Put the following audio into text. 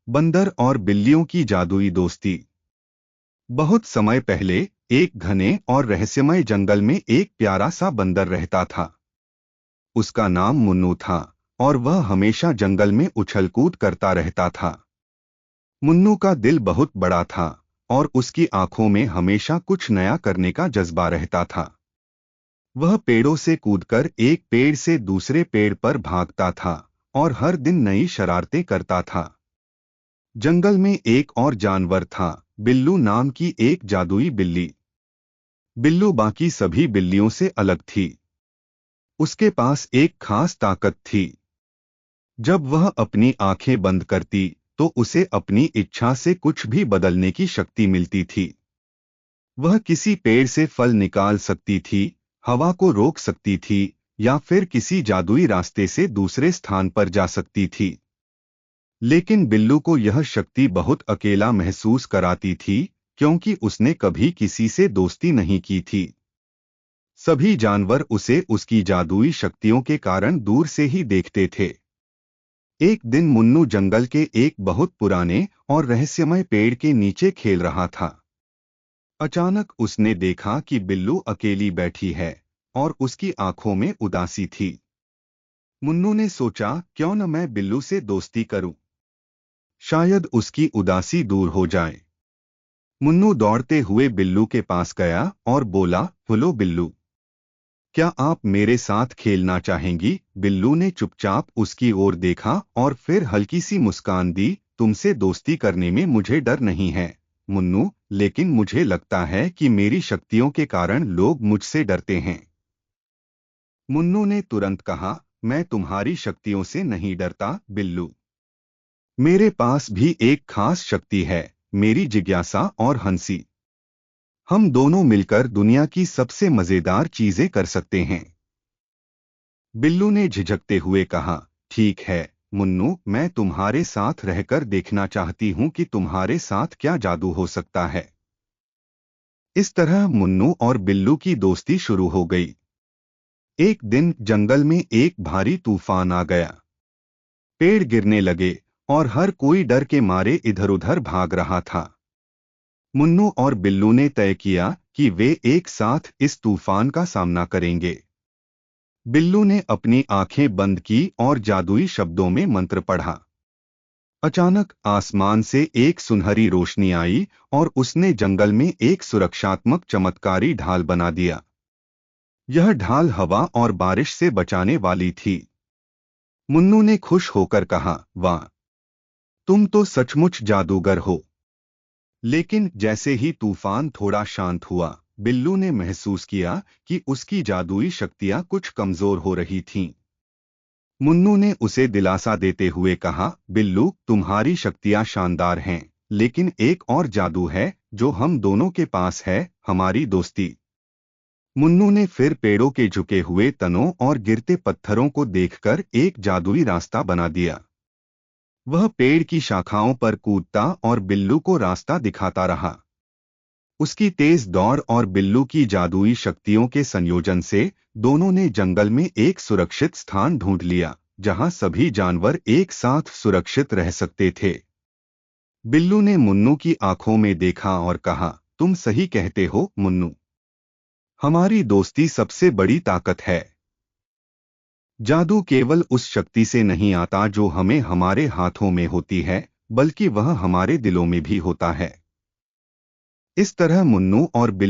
बंदर और बिल्लियों की जादुई दोस्ती। बहुत समय पहले एक घने और रहस्यमय जंगल में एक प्यारा सा बंदर रहता था। उसका नाम मुन्नू था और वह हमेशा जंगल में उछल-कूद करता रहता था। मुन्नू का दिल बहुत बड़ा था और उसकी आंखों में हमेशा कुछ नया करने का जज्बा रहता था। वह पेड़ों से कूदकर एक पेड़ से दूसरे पेड़ पर भागता था और हर दिन नई शरारतें करता था। जंगल में एक और जानवर था, बिल्लू नाम की एक जादुई बिल्ली। बिल्लू बाकी सभी बिल्लियों से अलग थी। उसके पास एक खास ताकत थी। जब वह अपनी आंखें बंद करती तो उसे अपनी इच्छा से कुछ भी बदलने की शक्ति मिलती थी। वह किसी पेड़ से फल निकाल सकती थी, हवा को रोक सकती थी या फिर किसी जादुई रास्ते से दूसरे स्थान पर जा सकती थी। लेकिन बिल्लू को यह शक्ति बहुत अकेला महसूस कराती थी, क्योंकि उसने कभी किसी से दोस्ती नहीं की थी। सभी जानवर उसे उसकी जादुई शक्तियों के कारण दूर से ही देखते थे। एक दिन मुन्नू जंगल के एक बहुत पुराने और रहस्यमय पेड़ के नीचे खेल रहा था। अचानक उसने देखा कि बिल्लू अकेली बैठी है और उसकी आंखों में उदासी थी। मुन्नू ने सोचा, क्यों न मैं बिल्लू से दोस्ती करूं? शायद उसकी उदासी दूर हो जाए। मुन्नू दौड़ते हुए बिल्लू के पास गया और बोला, हेलो बिल्लू, क्या आप मेरे साथ खेलना चाहेंगी? बिल्लू ने चुपचाप उसकी ओर देखा और फिर हल्की सी मुस्कान दी, तुमसे दोस्ती करने में मुझे डर नहीं है मुन्नू, लेकिन मुझे लगता है कि मेरी शक्तियों के कारण लोग मुझसे डरते हैं। मुन्नू ने तुरंत कहा, मैं तुम्हारी शक्तियों से नहीं डरता बिल्लू। मेरे पास भी एक खास शक्ति है, मेरी जिज्ञासा और हंसी। हम दोनों मिलकर दुनिया की सबसे मजेदार चीजें कर सकते हैं। बिल्लू ने झिझकते हुए कहा, ठीक है मुन्नू, मैं तुम्हारे साथ रहकर देखना चाहती हूं कि तुम्हारे साथ क्या जादू हो सकता है। इस तरह मुन्नू और बिल्लू की दोस्ती शुरू हो गई। एक दिन जंगल में एक भारी तूफान आ गया। पेड़ गिरने लगे और हर कोई डर के मारे इधर-उधर भाग रहा था। मुन्नू और बिल्लू ने तय किया कि वे एक साथ इस तूफान का सामना करेंगे। बिल्लू ने अपनी आंखें बंद की और जादुई शब्दों में मंत्र पढ़ा। अचानक आसमान से एक सुनहरी रोशनी आई और उसने जंगल में एक सुरक्षात्मक चमत्कारी ढाल बना दिया। यह ढाल हवा और बारिश से बचाने वाली थी। मुन्नू ने खुश होकर कहा, वाह, तुम तो सचमुच जादूगर हो। लेकिन जैसे ही तूफान थोड़ा शांत हुआ, बिल्लू ने महसूस किया कि उसकी जादुई शक्तियां कुछ कमजोर हो रही थीं। मुन्नू ने उसे दिलासा देते हुए कहा, बिल्लू, तुम्हारी शक्तियां शानदार हैं, लेकिन एक और जादू है जो हम दोनों के पास है, हमारी दोस्ती। मुन्नू ने फिर पेड़ों के झुके हुए तनों और गिरते पत्थरों को देखकर एक जादुई रास्ता बना दिया। वह पेड़ की शाखाओं पर कूदता और बिल्लू को रास्ता दिखाता रहा। उसकी तेज दौड़ और बिल्लू की जादुई शक्तियों के संयोजन से दोनों ने जंगल में एक सुरक्षित स्थान ढूंढ लिया, जहां सभी जानवर एक साथ सुरक्षित रह सकते थे। बिल्लू ने मुन्नू की आंखों में देखा और कहा, तुम सही कहते हो मुन्नू, हमारी दोस्ती सबसे बड़ी ताकत है। जादू केवल उस शक्ति से नहीं आता जो हमें हमारे हाथों में होती है, बल्कि वह हमारे दिलों में भी होता है। इस तरह मुन्नू और बिल्लू